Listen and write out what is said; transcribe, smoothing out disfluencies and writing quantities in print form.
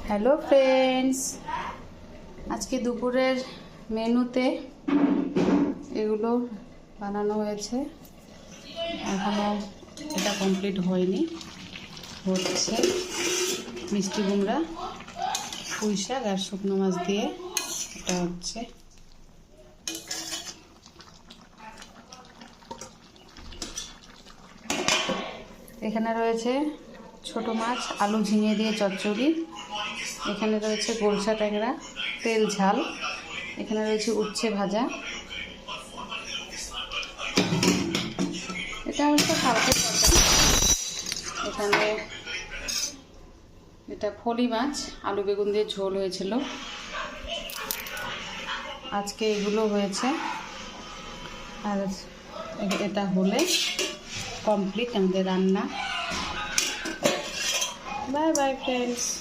Hello friends, আজকে দুপুরের মেনুতে এগুলো বানানো হয়েছে। এখনও এটা কমপ্লিট হয়নি, হচ্ছে মিষ্টি কুমড়া, পুঁই শাক আর শুকনো মাছ দিয়ে এটা হচ্ছে। এখানে রয়েছে ছোট মাছ, আলু ঝিঙে দিয়ে চচ্চড়ি। এখানে রয়েছে গোলসা ট্যাংরা তেল ঝাল। এখানে রয়েছে উচ্ছে ভাজা। এটা হচ্ছে কালকে তরকারি। এখানে এটা ফলি মাছ, আলু বেগুন দিয়ে ঝোল হয়েছিল। আজকে এগুলো হয়েছে, আর এটা হলে কমপ্লিট আমাদের রান্না। Bye bye friends.